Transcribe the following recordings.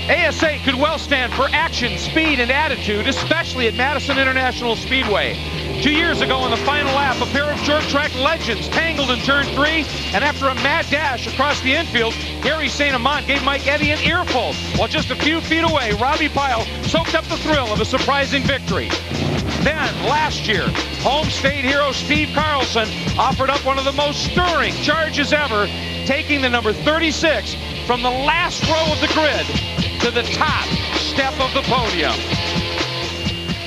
ASA could well stand for action, speed, and attitude, especially at Madison International Speedway. 2 years ago on the final lap, a pair of short track legends tangled in turn 3, and after a mad dash across the infield, Gary St.Amant gave Mike Eddy an earful, while just a few feet away, Robbie Pyle soaked up the thrill of a surprising victory. Then, last year, home state hero Steve Carlson offered up one of the most stirring charges ever, taking the number 36 from the last row of the grid to the top step of the podium.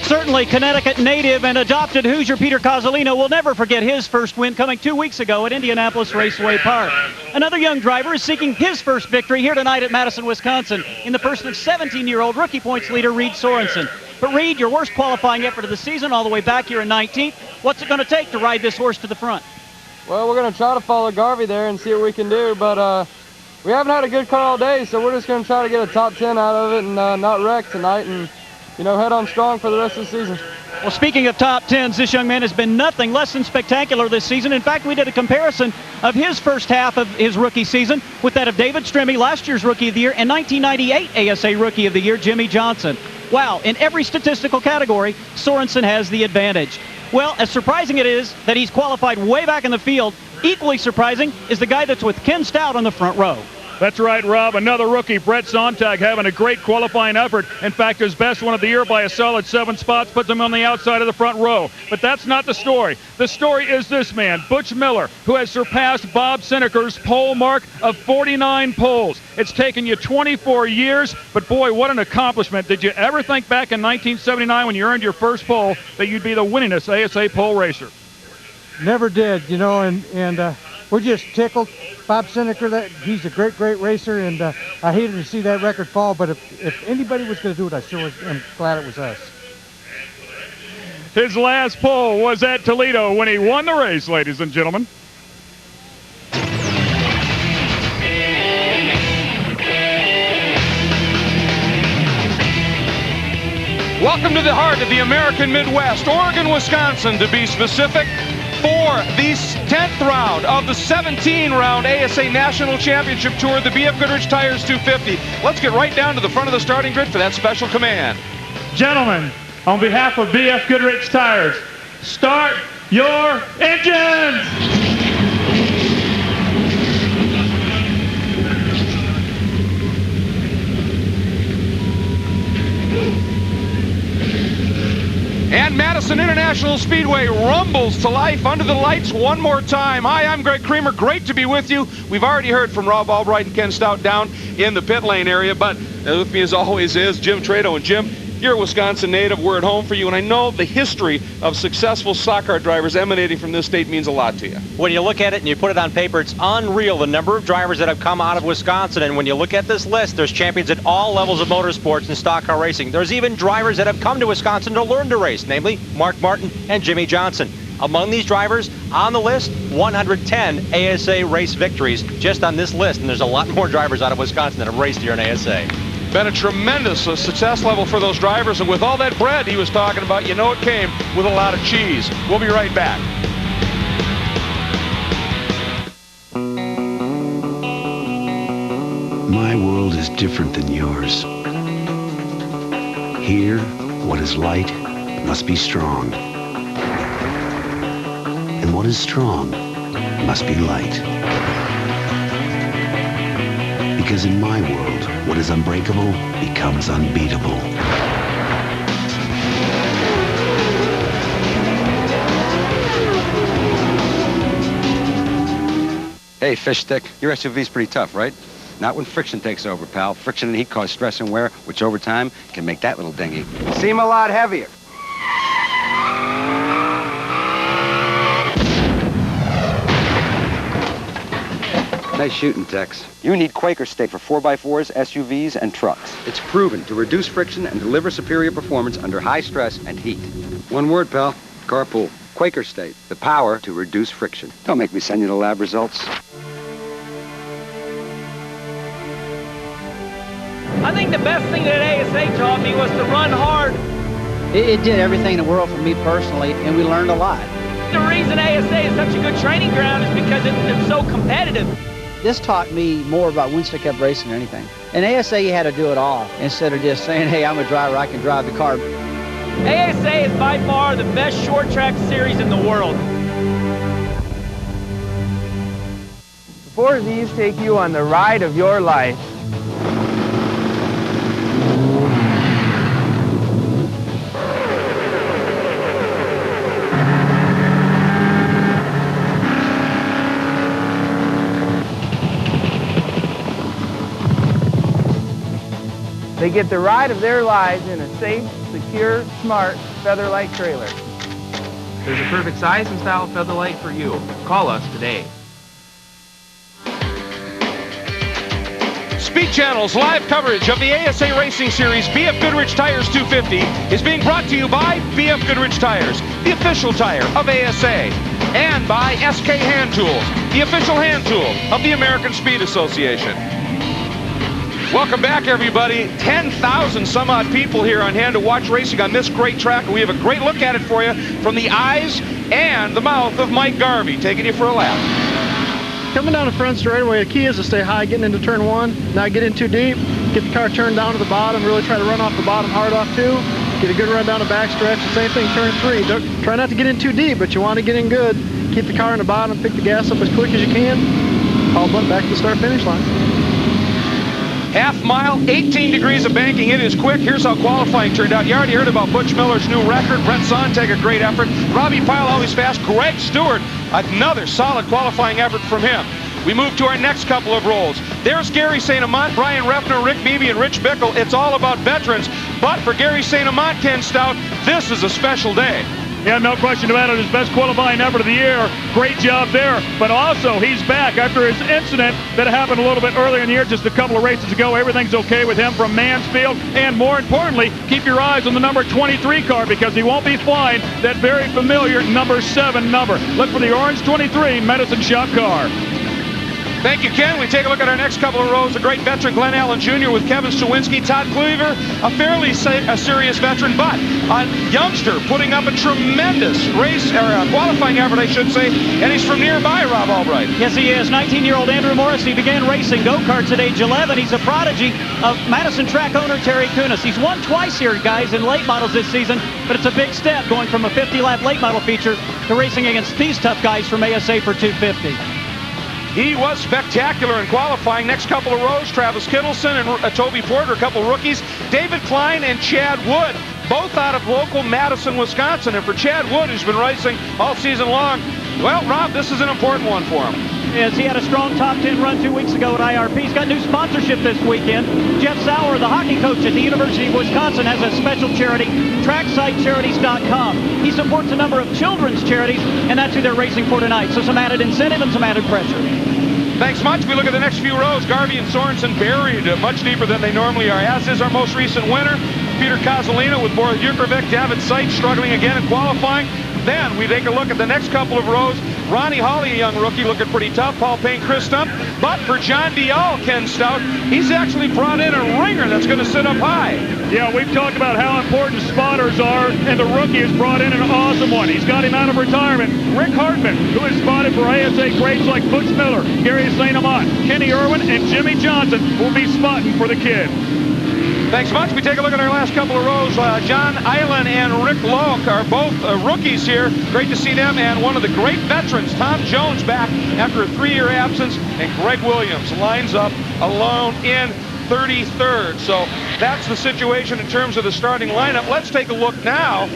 Certainly, Connecticut native and adopted Hoosier Peter Cozzolino will never forget his first win coming 2 weeks ago at Indianapolis Raceway Park. Another young driver is seeking his first victory here tonight at Madison, Wisconsin, in the person of 17-year-old rookie points leader Reed Sorensen. But Reed, your worst qualifying effort of the season, all the way back here in 19th. What's it going to take to ride this horse to the front? Well, we're going to try to follow Garvey there and see what we can do, but we haven't had a good car all day, so we're just going to try to get a top 10 out of it and not wreck tonight and, you know, head on strong for the rest of the season. Well, speaking of top 10s, this young man has been nothing less than spectacular this season. In fact, we did a comparison of his first half of his rookie season with that of David Stremme, last year's Rookie of the Year, and 1998 ASA Rookie of the Year, Jimmy Johnson. Wow, in every statistical category, Sorensen has the advantage. Well, as surprising it is that he's qualified way back in the field, equally surprising is the guy that's with Ken Stout on the front row. That's right, Rob. Another rookie, Brett Sontag, having a great qualifying effort. In fact, his best one of the year by a solid 7 spots, puts him on the outside of the front row. But that's not the story. The story is this man, Butch Miller, who has surpassed Bob Seneker's pole mark of 49 poles. It's taken you 24 years, but boy, what an accomplishment. Did you ever think back in 1979 when you earned your first pole that you'd be the winningest ASA pole racer? Never did, you know, and we're just tickled. Bob Seneker, he's a great racer, and I hated to see that record fall, but if anybody was going to do it, I sure am glad it was us. His last pole was at Toledo when he won the race, ladies and gentlemen. Welcome to the heart of the American Midwest, Oregon, Wisconsin, to be specific, for the 10th round of the 17-round ASA National Championship Tour, the BFGoodrich Tires 250. Let's get right down to the front of the starting grid for that special command. Gentlemen, on behalf of BFGoodrich Tires, start your engines! And Madison International Speedway rumbles to life under the lights one more time. Hi, I'm Greg Creamer. Great to be with you. We've already heard from Rob Albright and Ken Stout down in the pit lane area, but with me as always is Jim Trado. And Jim, you're a Wisconsin native. We're at home for you, and I know the history of successful stock car drivers emanating from this state means a lot to you. When you look at it and you put it on paper, it's unreal the number of drivers that have come out of Wisconsin. And when you look at this list, there's champions at all levels of motorsports and stock car racing. There's even drivers that have come to Wisconsin to learn to race, namely Mark Martin and Jimmy Johnson. Among these drivers on the list, 110 ASA race victories just on this list. And there's a lot more drivers out of Wisconsin that have raced here in ASA. Been a tremendous success level for those drivers, and with all that bread he was talking about, you know it came with a lot of cheese. We'll be right back. My world is different than yours. Here, what is light must be strong. And what is strong must be light. Because in my world, what is unbreakable becomes unbeatable. Hey, fish stick, your SUV's pretty tough, right? Not when friction takes over, pal. Friction and heat cause stress and wear, which over time can make that little dinghy seem a lot heavier. Nice shooting, Tex. You need Quaker Steak for 4x4s, SUVs, and trucks. It's proven to reduce friction and deliver superior performance under high stress and heat. One word, pal. Carpool. Quaker Steak. The power to reduce friction. Don't make me send you the lab results. I think the best thing that ASA taught me was to run hard. It did everything in the world for me personally, and we learned a lot. The reason ASA is such a good training ground is because it's so competitive. This taught me more about one stick up racing than anything. In ASA, you had to do it all instead of just saying, hey, I'm a driver, I can drive the car. ASA is by far the best short track series in the world. Before these take you on the ride of your life. They get the ride of their lives in a safe, secure, smart Featherlight trailer. There's a perfect size and style Featherlight for you. Call us today. Speed Channel's live coverage of the ASA Racing Series BFGoodrich Tires 250 is being brought to you by BFGoodrich Tires, the official tire of ASA, and by SK Hand Tools, the official hand tool of the American Speed Association. Welcome back, everybody. 10,000 some odd people here on hand to watch racing on this great track. We have a great look at it for you from the eyes and the mouth of Mike Garvey, taking you for a lap. Coming down the front straightaway, the key is to stay high getting into turn one, not get in too deep, get the car turned down to the bottom, really try to run off the bottom hard off two, get a good run down the back stretch. The same thing turn three. Try not to get in too deep, but you want to get in good. Keep the car in the bottom, pick the gas up as quick as you can, haul butt back to the start-finish line. Half mile, 18 degrees of banking. It is quick. Here's how qualifying turned out. You already heard about Butch Miller's new record. Brett Sontag, a great effort. Robbie Pyle, always fast. Greg Stewart, another solid qualifying effort from him. We move to our next couple of rolls. There's Gary St.Amant, Brian Refner, Rick Beebe, and Rich Bickle. It's all about veterans. But for Gary St.Amant, Ken Stout, this is a special day. Yeah, no question about it. His best qualifying effort of the year. Great job there. But also, he's back after his incident that happened a little bit earlier in the year, just a couple of races ago. Everything's okay with him from Mansfield. And more importantly, keep your eyes on the number 23 car because he won't be flying that very familiar number 7 number. Look for the orange 23 Madison shop car. Thank you, Ken. We take a look at our next couple of rows. A great veteran, Glenn Allen Jr. with Kevin Sawinski. Todd Cleaver, a fairly serious veteran, but a youngster putting up a tremendous race, or qualifying effort, I should say, and he's from nearby, Rob Albright. Yes, he is. 19-year-old Andrew Morris. He began racing go-karts at age 11. He's a prodigy of Madison track owner Terry Kunis. He's won twice here, guys, in late models this season, but it's a big step going from a 50-lap late model feature to racing against these tough guys from ASA for 250. He was spectacular in qualifying. Next couple of rows, Travis Kittleson and Toby Porter, a couple rookies. David Klein and Chad Wood, both out of local Madison, Wisconsin. And for Chad Wood, who's been racing all season long, well, Rob, this is an important one for him. Yes, he had a strong top 10 run 2 weeks ago at IRP. He's got new sponsorship this weekend. Jeff Sauer, the hockey coach at the University of Wisconsin, has a special charity, TrackSiteCharities.com. He supports a number of children's charities, and that's who they're racing for tonight. So some added incentive and some added pressure. Thanks much. We look at the next few rows. Garvey and Sorensen buried much deeper than they normally are, as is our most recent winner, Peter Kozolina with Boris Jukovic. David Seitz struggling again in qualifying. Then we take a look at the next couple of rows. Ronnie Hawley, a young rookie, looking pretty tough. Paul Payne, Chris Stump. But for John Dial, Ken Stout, he's actually brought in a ringer that's going to sit up high. Yeah, we've talked about how important spotters are, and the rookie has brought in an awesome one. He's got him out of retirement. Rick Hartman, who has spotted for ASA greats like Butch Miller, Gary St.Amant, Kenny Irwin, and Jimmy Johnson will be spotting for the kid. Thanks much. We take a look at our last couple of rows. John Eiland and Rick Loek are both rookies here. Great to see them. And one of the great veterans, Tom Jones, back after a 3-year absence. And Greg Williams lines up alone in 33rd. So that's the situation in terms of the starting lineup. Let's take a look now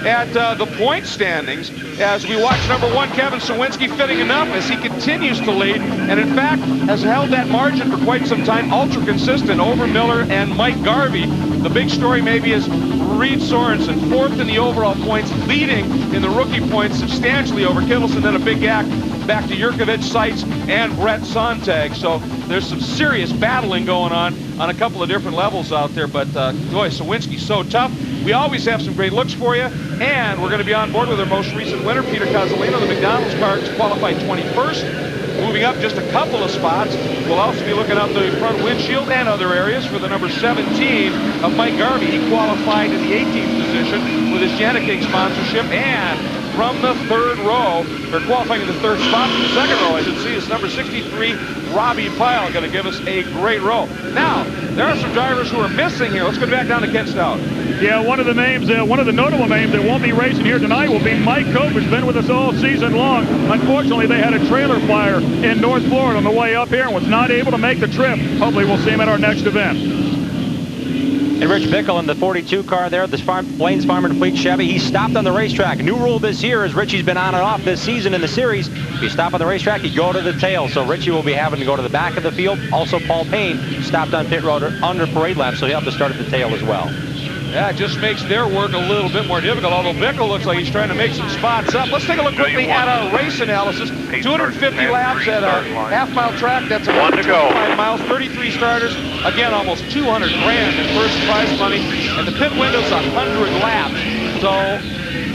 at the point standings as we watch number 1, Kevin Sawinski, fitting enough as he continues to lead, and in fact has held that margin for quite some time, ultra consistent over Miller and Mike Garvey. The big story maybe is Reed Sorensen, 4th in the overall points, leading in the rookie points substantially over Kittleson, then a big gap back to Jukovic, Seitz, and Brett Sontag. So there's some serious battling going on a couple of different levels out there, but boy, Sawinski's so tough. We always have some great looks for you, and we're going to be on board with our most recent winner, Peter Kozolina. The McDonald's car qualified 21st, moving up just a couple of spots. We'll also be looking out the front windshield and other areas for the number 17 of Mike Garvey. He qualified in the 18th position with his Janicking sponsorship, and from the third row, or qualifying in the third spot from the second row, I should see, is number 63, Robbie Pyle, going to give us a great row. Now, there are some drivers who are missing here. Let's go back down to Ken Stout. Yeah, one of the names, one of the notable names that won't be racing here tonight will be Mike Cope, who's been with us all season long. Unfortunately, they had a trailer fire in North Florida on the way up here and was not able to make the trip. Hopefully, we'll see him at our next event. And Rich Bickle in the 42 car there, the Blaine's Farm and Fleet Chevy. He stopped on the racetrack. New rule this year is Richie's been on and off this season in the series. If you stop on the racetrack, you go to the tail. So Richie will be having to go to the back of the field. Also, Paul Payne stopped on pit road under parade lap, so he'll have to start at the tail as well. Yeah, it just makes their work a little bit more difficult, although Bickle looks like he's trying to make some spots up. Let's take a look quickly at our race analysis. 250 laps at a half-mile track. That's about 25 miles, 33 starters. Again, almost 200 grand in first prize money. And the pit window's 100 laps. So,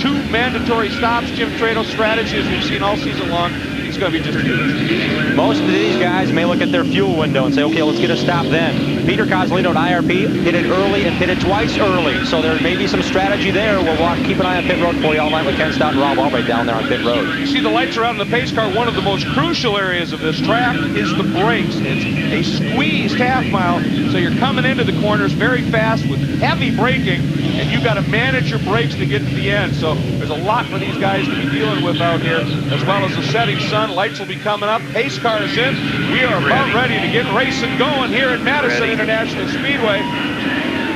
2 mandatory stops. Jim Trado's strategy, as we've seen all season long, it's going to be just huge. Most of these guys may look at their fuel window and say, okay, let's get a stop then. Peter Cosolino at IRP pitted early and pitted twice early, so there may be some strategy there. We'll keep an eye on pit road for you all night with Ken Stott and Rob Albright down there on pit road. You see the lights around the pace car. One of the most crucial areas of this track is the brakes. It's a squeezed half mile, so you're coming into the corners very fast with heavy braking, and you've got to manage your brakes to get to the end. So there's a lot for these guys to be dealing with out here, as well as the setting sun. Lights will be coming up. Pace car is in. We are about ready to get racing going here in Madison International Speedway.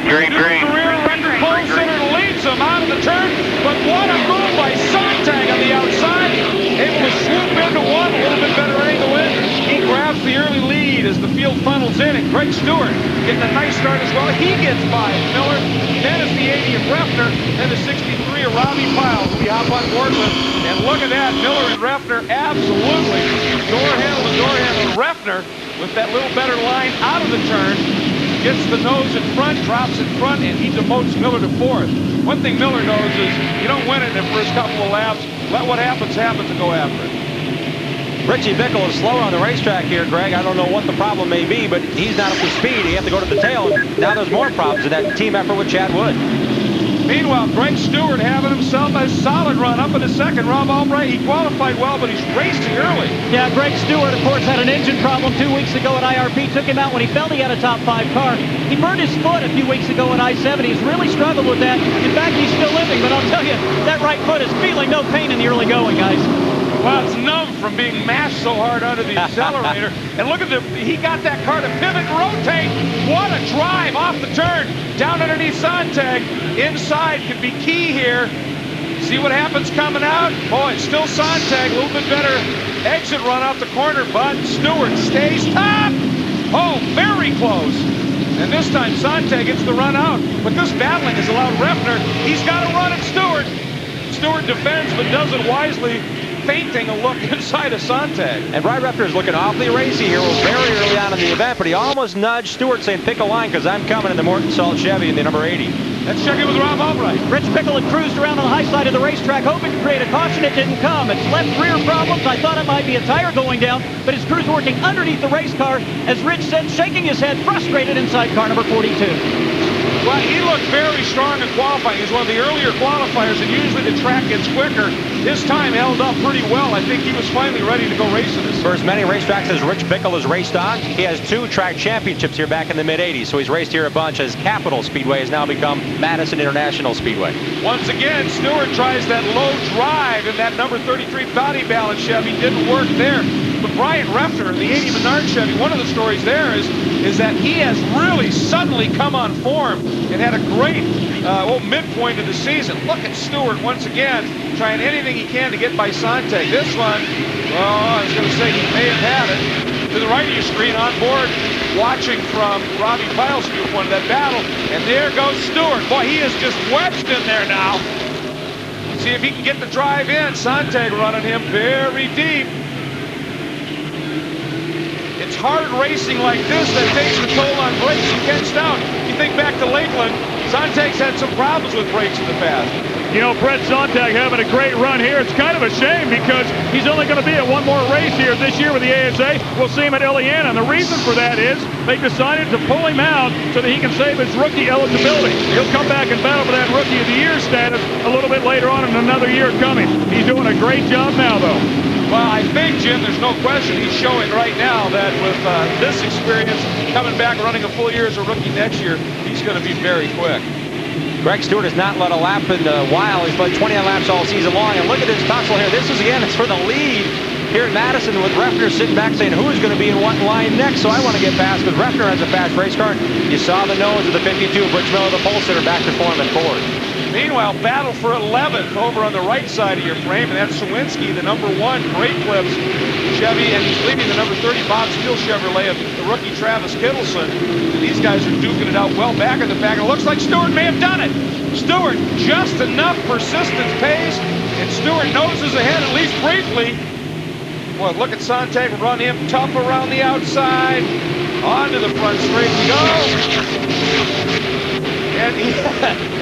Green. Career record pole sitter leads him out of the turn, but what a move by Sontag on the outside. Able to swoop into one, a little bit better angle in. He grabs the early lead as the field funnels in, and Greg Stewart getting a nice start as well. He gets by Miller. Then is the 80 of Refner, then the 63 of Robbie Pyle, who we hop on board with. And look at that, Miller and Refner absolutely door handle to door handle. Refner with that little better line out of the turn. Gets the nose in front, drops in front, and he demotes Miller to 4th. One thing Miller knows is you don't win it in the first couple of laps. Let what happens happen to go after it. Richie Bickle is slower on the racetrack here, Greg. I don't know what the problem may be, but he's not up to speed. He has to go to the tail. Now there's more problems in that team effort with Chad Wood. Meanwhile, Greg Stewart having himself a solid run up in the second. Rob Albright, he qualified well, but he's racing early. Yeah, Greg Stewart, of course, had an engine problem 2 weeks ago at IRP. Took him out when he felt he had a top 5 car. He burned his foot a few weeks ago at I-70. He's really struggled with that. In fact, he's still limping, but I'll tell you, that right foot is feeling no pain in the early going, guys. Well, it's numb from being mashed so hard under the accelerator. And look at he got that car to pivot and rotate. What a drive off the turn. Down underneath Sontag. Inside could be key here. See what happens coming out? Boy, it's still Sontag. A little bit better exit run off the corner, but Stewart stays top. Oh, very close. And this time Sontag gets the run out. But this battling has allowed Refner. He's got to run at Stewart. Stewart defends, but does it wisely, feinting a look inside of Sontag. And Brian Refner is looking awfully racy here. Well, very early on in the event, but he almost nudged Stewart, saying, pick a line, because I'm coming in the Morton Salt Chevy in the number 80. Let's check in with Rob Albright. Rich Bickle had cruised around on the high side of the racetrack, hoping to create a caution. It didn't come. It's left rear problems. I thought it might be a tire going down, but his crew's working underneath the race car, as Rich said, shaking his head, frustrated inside car number 42. Well, he looked very strong in qualifying. He's one of the earlier qualifiers, and usually the track gets quicker. His time held up pretty well. I think he was finally ready to go racing this. For as many racetracks as Rich Bickle has raced on, he has 2 track championships here back in the mid-'80s, so he's raced here a bunch, as Capital Speedway has now become Madison International Speedway. Once again, Stewart tries that low drive in that number 33 body balance Chevy. Didn't work there. But Brian Refner in the 80 Menard Chevy, one of the stories there is that he has really suddenly come on form and had a great midpoint of the season. Look at Stewart once again, trying anything he can to get by Sontag. This one, well, I was going to say he may have had it. To the right of your screen on board, watching from Robbie Pyle's viewpoint of that battle. And there goes Stewart. Boy, he is just wedged in there now. See if he can get the drive in. Sontag running him very deep. It's hard racing like this that takes the toll on brakes and gets down. You think back to Lakeland, Sontag's had some problems with brakes in the past. You know, Brett Sontag having a great run here. It's kind of a shame because he's only going to be at one more race here this year with the ASA. We'll see him at Illiana, and the reason for that is they decided to pull him out so that he can save his rookie eligibility. He'll come back and battle for that Rookie of the Year status a little bit later on in another year coming. He's doing a great job now, though. Well, I think, Jim, there's no question he's showing right now that with this experience, coming back running a full year as a rookie next year, he's going to be very quick. Greg Stewart has not led a lap in a while. He's led 29 laps all season long. And look at this tussle here. This is, again, it's for the lead here at Madison with Refner sitting back saying who's going to be in what line next. So I want to get past because Refner has a fast race car. You saw the nose of the 52. Bridge Miller, the pole sitter, back to Foreman forward. Meanwhile, battle for 11th over on the right side of your frame, and that's Sawinski, the number 1, Great Clips Chevy, and he's leading the number 30 Bob Steele Chevrolet of the rookie Travis Kittleson. And these guys are duking it out well back in the back. It looks like Stewart may have done it. Stewart, just enough persistence pays, and Stewart noses ahead at least briefly. Boy, look at Sontag run him tough around the outside. Onto the front straight we go. And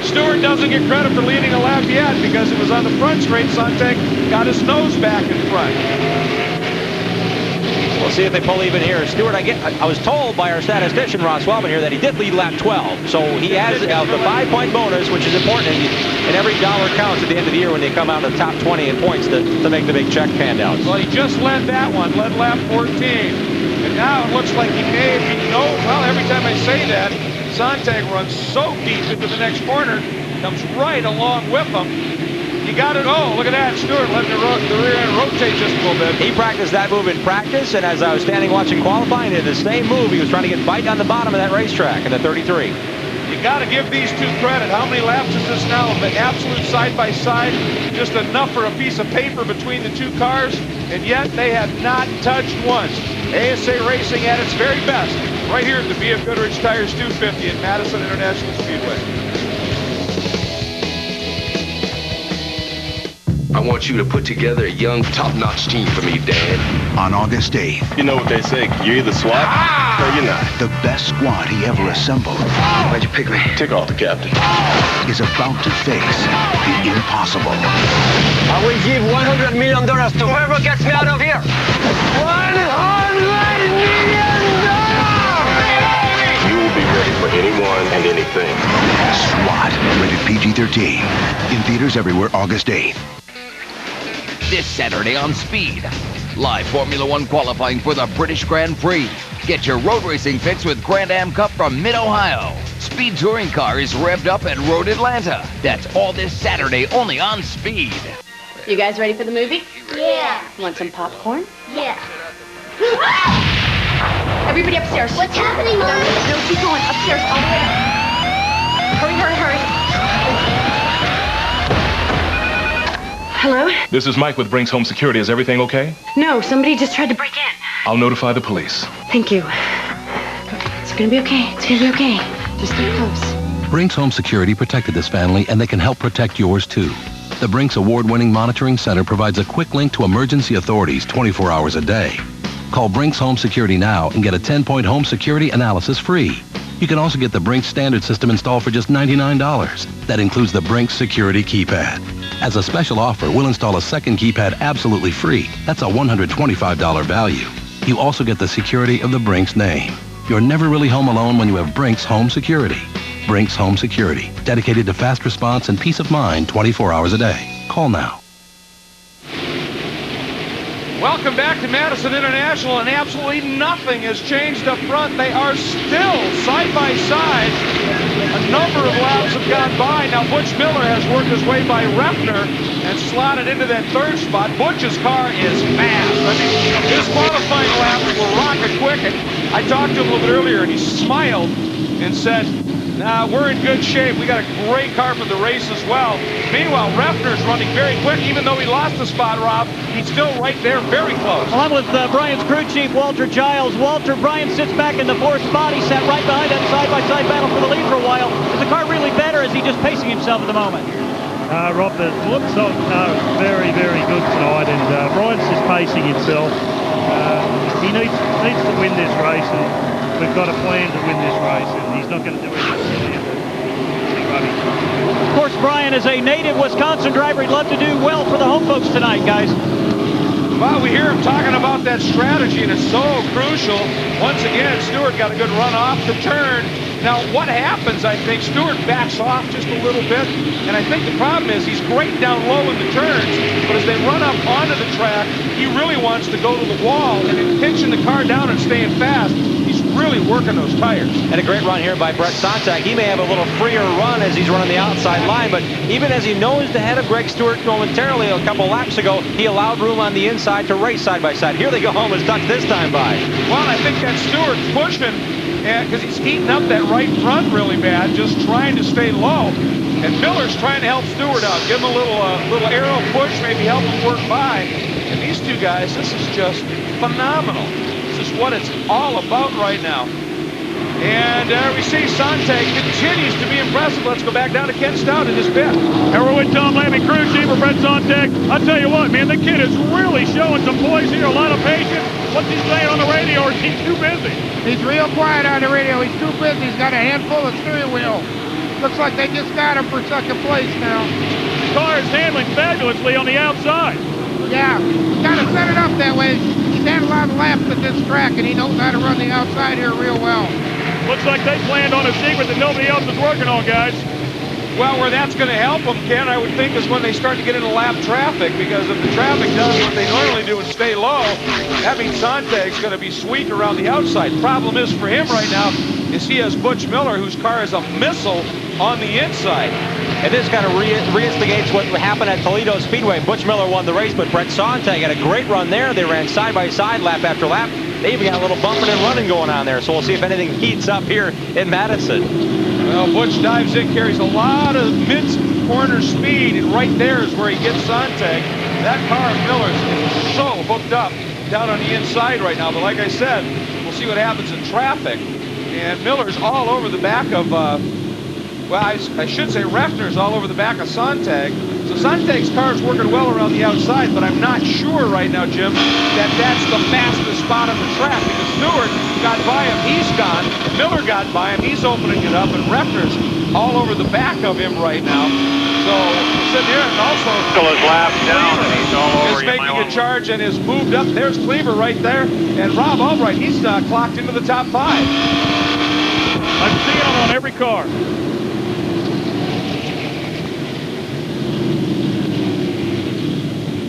Stewart doesn't get credit for leading a lap yet because it was on the front straight. Sontag got his nose back in front. We'll see if they pull even here. Stewart, I was told by our statistician, Ross Wellman here, that he did lead lap 12. So he has the 5-point bonus, which is important. And every dollar counts at the end of the year when they come out of the top 20 in points to make the big check handouts. Well, he just led that one, led lap 14. And now it looks like he may have been, well, every time I say that, Sontag runs so deep into the next corner, comes right along with him. You got it. Oh, look at that. Stewart letting the rear end rotate just a little bit. He practiced that move in practice, and as I was standing watching qualifying, he did the same move. He was trying to get bite on the bottom of that racetrack in the 33. You got to give these two credit. How many laps is this now of the absolute side-by-side? Just enough for a piece of paper between the two cars, and yet they have not touched once. ASA racing at its very best right here at the BFGoodrich Tires 250 at Madison International Speedway. I want you to put together a young, top-notch team for me, Dad. On August 8th. You know what they say, you're either SWAT or you're not. The best squad he ever assembled. Why'd you pick me? Take off the captain. Is about to face the impossible. I will give $100 million to whoever gets me out of here. $100 million! You will be ready for anyone and anything. SWAT, rated PG-13. In theaters everywhere August 8th. This Saturday on Speed. Live Formula One qualifying for the British Grand Prix. Get your road racing fix with Grand Am Cup from Mid-Ohio. Speed touring car is revved up at Road Atlanta. That's all this Saturday only on Speed. You guys ready for the movie? Yeah. Want some popcorn? Yeah. Everybody upstairs. What's happening, Mom? No, keep going. Upstairs, all the way up. Hurry, hurry, hurry. Hello? This is Mike with Brinks Home Security. Is everything okay? No, somebody just tried to break in. I'll notify the police. Thank you. It's gonna be okay. It's gonna be okay. Just stay close. Brinks Home Security protected this family, and they can help protect yours, too. The Brinks award-winning monitoring center provides a quick link to emergency authorities 24 hours a day. Call Brinks Home Security now and get a 10-point home security analysis free. You can also get the Brinks standard system installed for just $99. That includes the Brinks security keypad. As a special offer, we'll install a second keypad absolutely free. That's a $125 value. You also get the security of the Brinks name. You're never really home alone when you have Brinks Home Security. Brinks Home Security, dedicated to fast response and peace of mind 24 hours a day. Call now. Welcome back to Madison International, and absolutely nothing has changed up front. They are still side by side. A number of laps have gone by. Now Butch Miller has worked his way by Refner and slotted into that third spot. Butch's car is fast. I mean, his qualifying lap will rocket quick. And I talked to him a little bit earlier, and he smiled and said, nah, we're in good shape. We got a great car for the race as well. Meanwhile, Refner's running very quick. Even though he lost the spot, Rob, he's still right there, very close. Well, I'm with Brian's crew chief, Walter Giles. Walter, Brian sits back in the fourth spot. He sat right behind that side-by-side battle for the lead for a while. Is the car really better, or is he just pacing himself at the moment? Rob, the looks of the car is very, very good tonight, and Brian's just pacing himself. He needs to win this race, and we've got a plan to win this race, and he's not going to do anything silly. course, Brian, as a native Wisconsin driver, he'd love to do well for the home folks tonight, guys. Well, we hear him talking about that strategy, and it's so crucial. Once again, Stewart got a good run off the turn. Now, what happens, I think, Stewart backs off just a little bit, and I think the problem is he's great down low in the turns, but as they run up onto the track, he really wants to go to the wall, and in pinching the car down and staying fast, he's really working those tires. And a great run here by Brett Sontag. He may have a little freer run as he's running the outside line, but even as he nosed ahead of Greg Stewart momentarily a couple laps ago, he allowed room on the inside to race side by side. Here they go home as Duck this time by. Well, I think that Stewart's pushing, because he's heating up that right front really bad, just trying to stay low. And Miller's trying to help Stewart out, give him a little arrow push, maybe help him work by. And these two guys, this is just phenomenal. This is what it's all about right now. And we see Sontag continues to be impressive. Let's go back down to Ken Stout in his pit. And we're with Tom Lammy, crew chief for Brett Sontag. I'll tell you what, man, the kid is really showing some poise here, a lot of patience. What's he saying on the radio, or is he too busy? He's real quiet on the radio. He's too busy. He's got a handful of steering wheel. Looks like they just got him for second place now. The car is handling fabulously on the outside. Yeah, got to set it up that way. He's had a lot of laps at this track, and he knows how to run the outside here real well. Looks like they planned on a secret that nobody else is working on, guys. Well, where that's going to help them, Ken, I would think, is when they start to get into lap traffic, because if the traffic does what they normally do and stay low, that means Sontag's going to be sweet around the outside. Problem is for him right now is he has Butch Miller, whose car is a missile on the inside. And this kind of reinstigates what happened at Toledo Speedway. Butch Miller won the race, but Brett Sontag had a great run there. They ran side by side, lap after lap. They even got a little bumping and running going on there, so we'll see if anything heats up here in Madison. Well, Butch dives in, carries a lot of mid-corner speed, and right there is where he gets Sontag. That car of Miller's is so hooked up down on the inside right now, but like I said, we'll see what happens in traffic. And Miller's all over the back of, well, I should say Refner's all over the back of Sontag. So Sontag's car is working well around the outside, but I'm not sure right now, Jim, that that's the fastest spot on the track, because Stewart got by him, he's gone. Miller got by him, he's opening it up, and Refner's all over the back of him right now. So sitting here, and also still his lap down, and he's all over is making a charge and is moved up. There's Cleaver right there, and Rob Albright, he's clocked into the top 5. I'm seeing him on every car.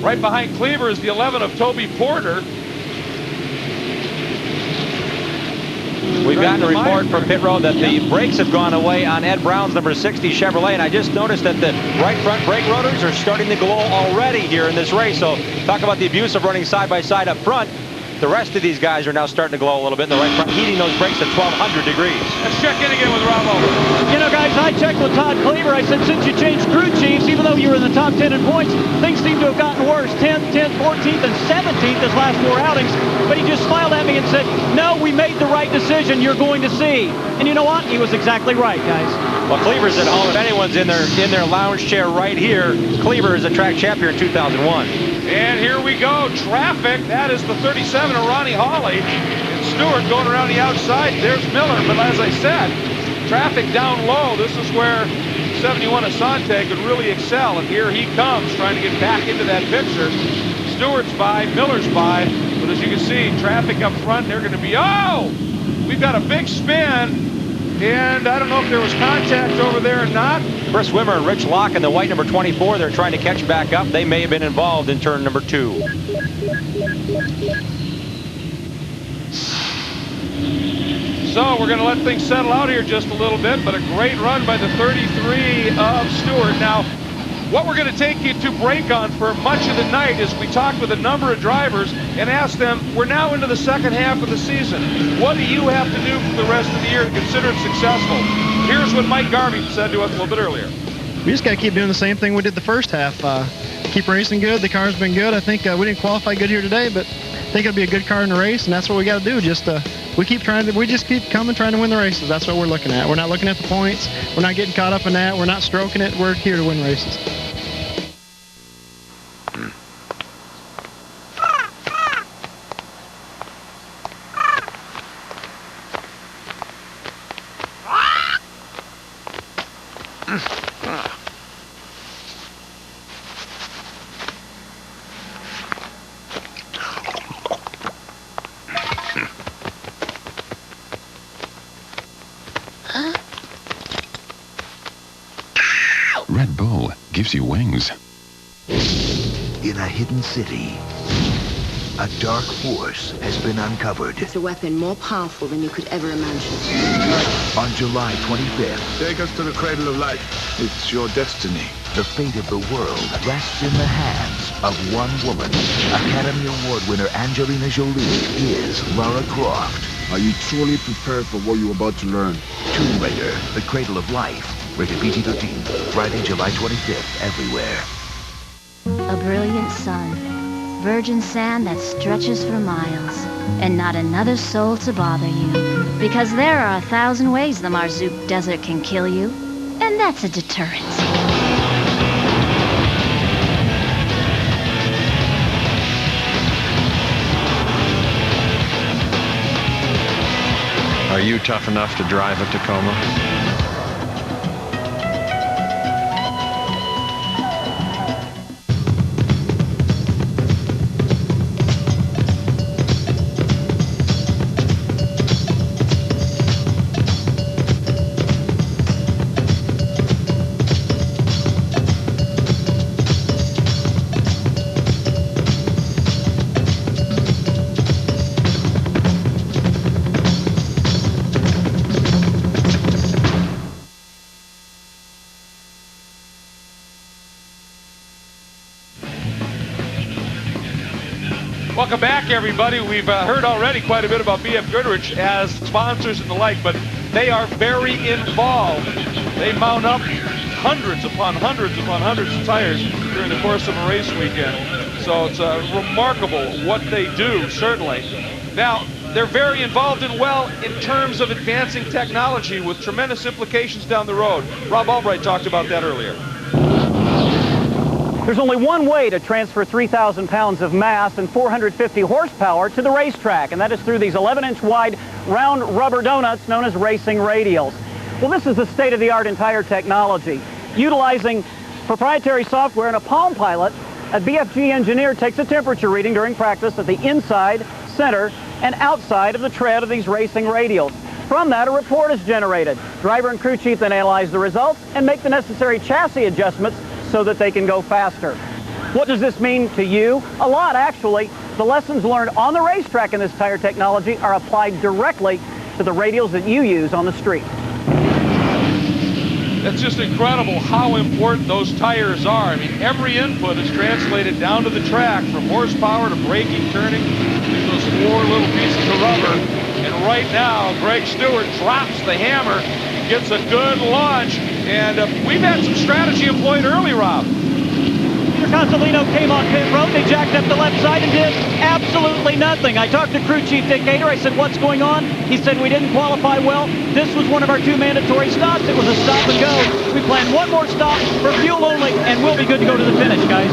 Right behind Cleaver is the 11 of Toby Porter. We've gotten a report from pit road that the brakes have gone away on Ed Brown's number 60 Chevrolet, and I just noticed that the right front brake rotors are starting to glow already here in this race. So talk about the abuse of running side by side up front. The rest of these guys are now starting to glow a little bit in the right front, heating those brakes at 1,200 degrees. Let's check in again with Rob Albright. You know, guys, I checked with Todd Cleaver. I said, since you changed crew chiefs, even though you were in the top 10 in points, things seem to have gotten worse. 10th, 14th, and 17th his last 4 outings. But he just smiled at me and said, no, we made the right decision. You're going to see. And you know what? He was exactly right, guys. Well, Cleaver's at home. If anyone's in their lounge chair right here, Cleaver is a track champion in 2001. And here we go, traffic. That is the 37 of Ronnie Hawley. And Stewart going around the outside. There's Miller. But as I said, traffic down low. This is where 71 of Sontag could really excel. And here he comes, trying to get back into that picture. Stewart's by, Miller's by. But as you can see, traffic up front, they're going to be, oh! We've got a big spin. And I don't know if there was contact over there or not. Chris Wimmer and Rich Locke in the white number 24, they're trying to catch back up. They may have been involved in turn number 2. So we're going to let things settle out here just a little bit, but a great run by the 33 of Stewart. Now, what we're going to take you to break on for much of the night is we talked with a number of drivers and asked them, we're now into the second half of the season. What do you have to do for the rest of the year to consider it successful? Here's what Mike Garvey said to us a little bit earlier. We just got to keep doing the same thing we did the first half. Keep racing good. The car's been good. I think we didn't qualify good here today, but I think it'll be a good car in the race, and that's what we got to do. Just we just keep coming, trying to win the races. That's what we're looking at. We're not looking at the points. We're not getting caught up in that. We're not stroking it. We're here to win races. Red Bull gives you wings. In a hidden city, a dark force has been uncovered. It's a weapon more powerful than you could ever imagine. On July 25th, take us to the cradle of life. It's your destiny. The fate of the world rests in the hands of one woman. Academy Award winner Angelina Jolie is Lara Croft. Are you truly prepared for what you're about to learn? Tomb Raider, The Cradle of Life. Rated PG-13. Friday, July 25th, everywhere. A brilliant sun. Virgin sand that stretches for miles. And not another soul to bother you. Because there are 1,000 ways the Marzook Desert can kill you. And that's a deterrent. Are you tough enough to drive a Tacoma? Welcome back, everybody. We've heard already quite a bit about BFGoodrich as sponsors and the like, but they are very involved. They mount up hundreds upon hundreds upon hundreds of tires during the course of a race weekend. So it's remarkable what they do, certainly. Now, they're very involved in terms of advancing technology with tremendous implications down the road. Rob Albright talked about that earlier. There's only one way to transfer 3,000 pounds of mass and 450 horsepower to the racetrack, and that is through these 11-inch wide round rubber donuts known as racing radials. Well, this is the state-of-the-art in tire technology. Utilizing proprietary software and a Palm Pilot, a BFG engineer takes a temperature reading during practice at the inside, center, and outside of the tread of these racing radials. From that, a report is generated. Driver and crew chief then analyze the results and make the necessary chassis adjustments so that they can go faster. What does this mean to you? A lot, actually. The lessons learned on the racetrack in this tire technology are applied directly to the radials that you use on the street. It's just incredible how important those tires are. I mean, every input is translated down to the track, from horsepower to braking, turning, those four little pieces of rubber. And right now, Greg Stewart drops the hammer, gets a good launch, and we've had some strategy employed early, Rob. Peter Consolino came on pit road. They jacked up the left side and did absolutely nothing. I talked to crew chief Dick Gator. I said, what's going on? He said, we didn't qualify well. This was one of our 2 mandatory stops. It was a stop and go. We planned one more stop for fuel only, and we'll be good to go to the finish, guys.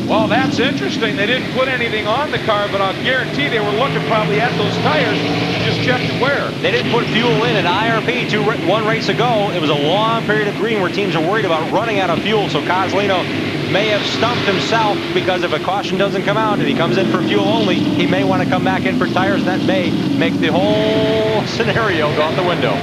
Well, that's interesting. They didn't put anything on the car, but I'll guarantee they were looking probably at those tires, just checked the wear. They didn't put fuel in at IRP one race ago. It was a long period of green where teams are worried about running out of fuel, so Coslino may have stumped himself because if a caution doesn't come out and he comes in for fuel only, he may want to come back in for tires, and that may make the whole scenario go out the window.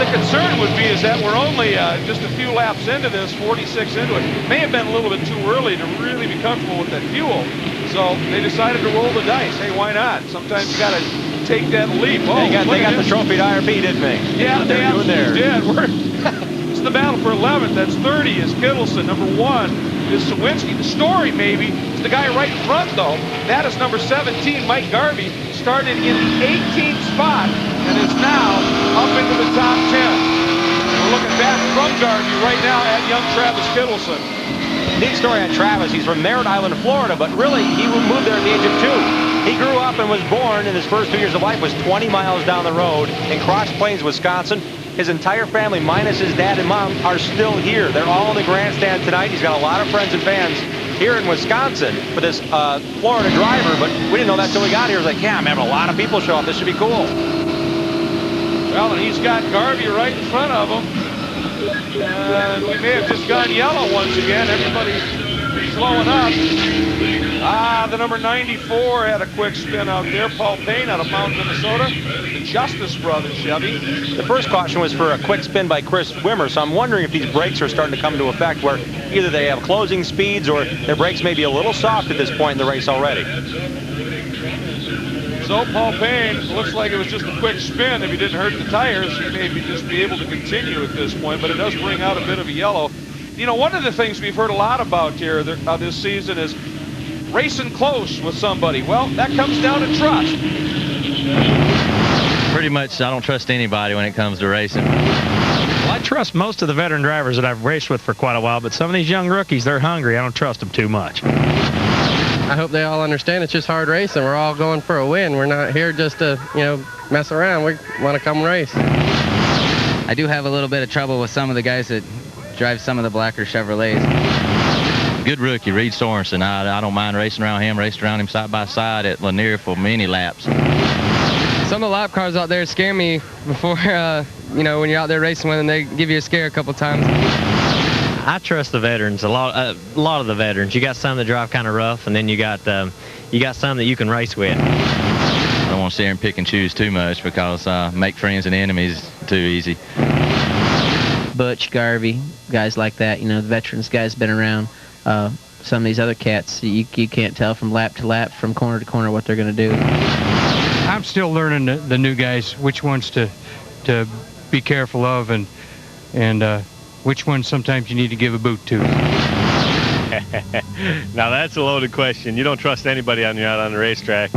The concern would be is that we're only just a few laps into this, 46 into it. May have been a little bit too early to really be comfortable with that fuel. So they decided to roll the dice. Hey, why not? Sometimes you got to take that leap. Oh, they got the trophy to IRP, didn't they? Yeah, they absolutely did. It's the battle for 11th. That's 30 is Kittleson. Number 1 is Sawinski. The story, maybe, is the guy right in front, though. That is number 17, Mike Garvey. Started in the 18th spot and is now up into the top 10. We're looking back from Garvey right now at young Travis Kittleson. Neat story on Travis. He's from Merritt Island, Florida, but really he moved there at the age of 2. He grew up and was born, in his first 2 years of life was 20 miles down the road in Cross Plains, Wisconsin. His entire family, minus his dad and mom, are still here. They're all in the grandstand tonight. He's got a lot of friends and fans here in Wisconsin for this Florida driver, but we didn't know that till we got here. It was like, yeah, I'm having a lot of people show up. This should be cool. Well, and he's got Garvey right in front of him. And we may have just gone yellow once again. Everybody's slowing up. The number 94 had a quick spin out there. Paul Payne out of Mound, Minnesota. The Justice Brothers Chevy. The first caution was for a quick spin by Chris Wimmer, so I'm wondering if these brakes are starting to come into effect where either they have closing speeds or their brakes may be a little soft at this point in the race already. So Paul Payne, looks like it was just a quick spin. If he didn't hurt the tires, he may just be able to continue at this point, but it does bring out a bit of a yellow. You know, one of the things we've heard a lot about here this season is racing close with somebody. Well, that comes down to trust. Pretty much, I don't trust anybody when it comes to racing. Well, I trust most of the veteran drivers that I've raced with for quite a while, but some of these young rookies, they're hungry. I don't trust them too much. I hope they all understand it's just hard racing. We're all going for a win. We're not here just to, you know, mess around. We want to come race. I do have a little bit of trouble with some of the guys that drive some of the blacker Chevrolets. Good rookie, Reed Sorensen. I don't mind racing around him, raced around him side by side at Lanier for many laps. Some of the lap cars out there scare me before, you know, when you're out there racing with them, they give you a scare a couple times. I trust the veterans, a lot of the veterans. You got some that drive kind of rough, and then you got some that you can race with. I don't want to sit here and pick and choose too much because make friends and enemies too easy. Butch, Garvey, guys like that, you know, the veterans guys been around. Some of these other cats, you can't tell from lap to lap, from corner to corner what they're going to do. I'm still learning the new guys, which ones to be careful of, and which ones sometimes you need to give a boot to. Now that's a loaded question. You don't trust anybody out on the racetrack.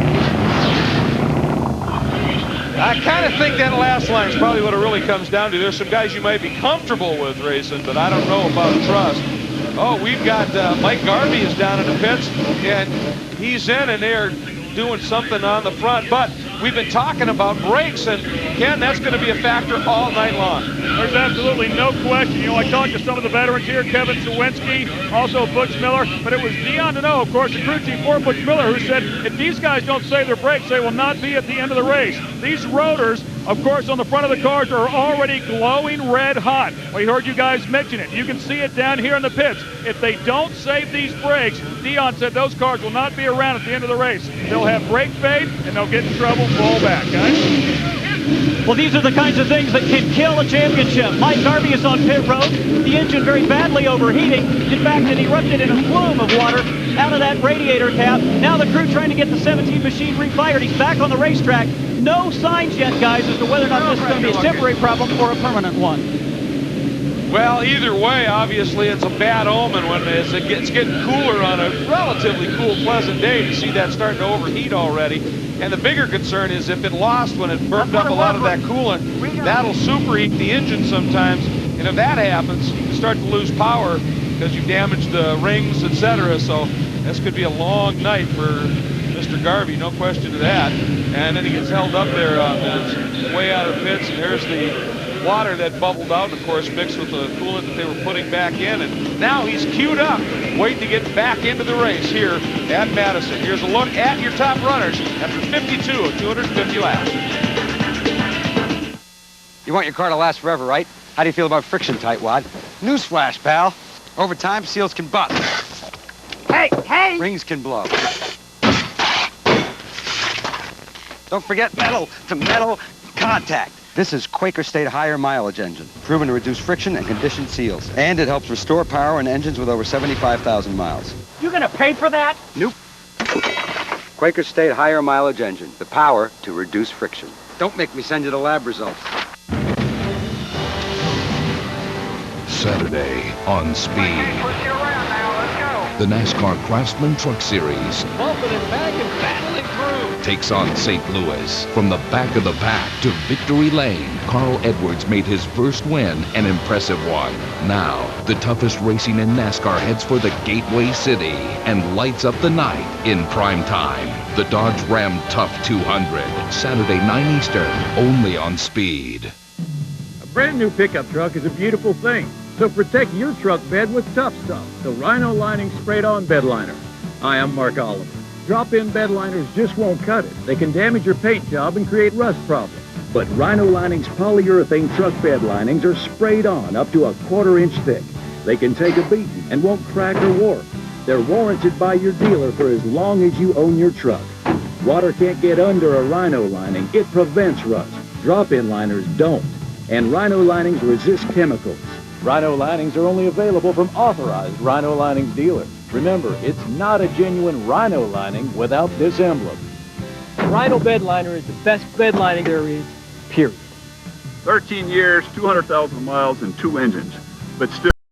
I kind of think that last line is probably what it really comes down to. There's some guys you might be comfortable with racing, but I don't know about trust. Oh, we've got Mike Garvey is down in the pits, and he's in, and they're doing something on the front. But we've been talking about brakes, and Ken, that's going to be a factor all night long. There's absolutely no question. You know, I talked to some of the veterans here, Kevin Sawinski, also Butch Miller, but it was Dion Deneau, of course, the crew chief for Butch Miller, who said if these guys don't save their brakes, they will not be at the end of the race. These rotors, of course, on the front of the cars are already glowing red hot. We heard you guys mention it. You can see it down here in the pits. If they don't save these brakes, Dion said those cars will not be around at the end of the race. They'll have brake fade, and they'll get in trouble. Fall back, guys. Well, these are the kinds of things that can kill a championship. Mike Garvey is on pit road. The engine very badly overheating. In fact, it erupted in a plume of water out of that radiator cap. Now the crew trying to get the 17 machine refired. He's back on the racetrack. No signs yet, guys, as to whether or not this is going to be a temporary problem or a permanent one. Well, either way, obviously, it's a bad omen when it's getting cooler on a relatively cool, pleasant day to see that starting to overheat already. And the bigger concern is if it lost when it burped up a lot of that coolant, that'll superheat the engine sometimes. And if that happens, you start to lose power because you've damaged the rings, etc. So this could be a long night for Mr. Garvey, no question of that. And then he gets held up there way out of the pits, and there's the water that bubbled out, of course, mixed with the coolant that they were putting back in. And now he's queued up, waiting to get back into the race here at Madison. Here's a look at your top runners after 52 of 250 laps. You want your car to last forever, right? How do you feel about friction, tightwad? Newsflash, pal. Over time, seals can bust. Hey! Rings can blow. Don't forget metal to metal contact. This is Quaker State higher mileage engine, proven to reduce friction and condition seals. And it helps restore power in engines with over 75,000 miles. You gonna pay for that? Nope. Quaker State higher mileage engine, the power to reduce friction. Don't make me send you the lab results. Saturday on Speed. The NASCAR Craftsman Truck Series Bumping it back and battling through. takes on St. Louis. From the back of the pack to victory lane, Carl Edwards made his first win an impressive one. Now, the toughest racing in NASCAR heads for the Gateway City and lights up the night in prime time. The Dodge Ram Tough 200, Saturday 9 Eastern, only on Speed. A brand new pickup truck is a beautiful thing. So protect your truck bed with Tough Stuff, the Rhino Lining Sprayed-On Bed Liner. Hi, I'm Mark Oliver. Drop-in bed liners just won't cut it. They can damage your paint job and create rust problems. But Rhino Lining's polyurethane truck bed linings are sprayed on up to a 1/4 inch thick. They can take a beating and won't crack or warp. They're warranted by your dealer for as long as you own your truck. Water can't get under a Rhino lining. It prevents rust. Drop-in liners don't. And Rhino linings resist chemicals. Rhino linings are only available from authorized Rhino linings dealers. Remember, it's not a genuine Rhino lining without this emblem. Rhino bed liner is the best bed lining there is, period. 13 years, 200,000 miles, and 2 engines. But still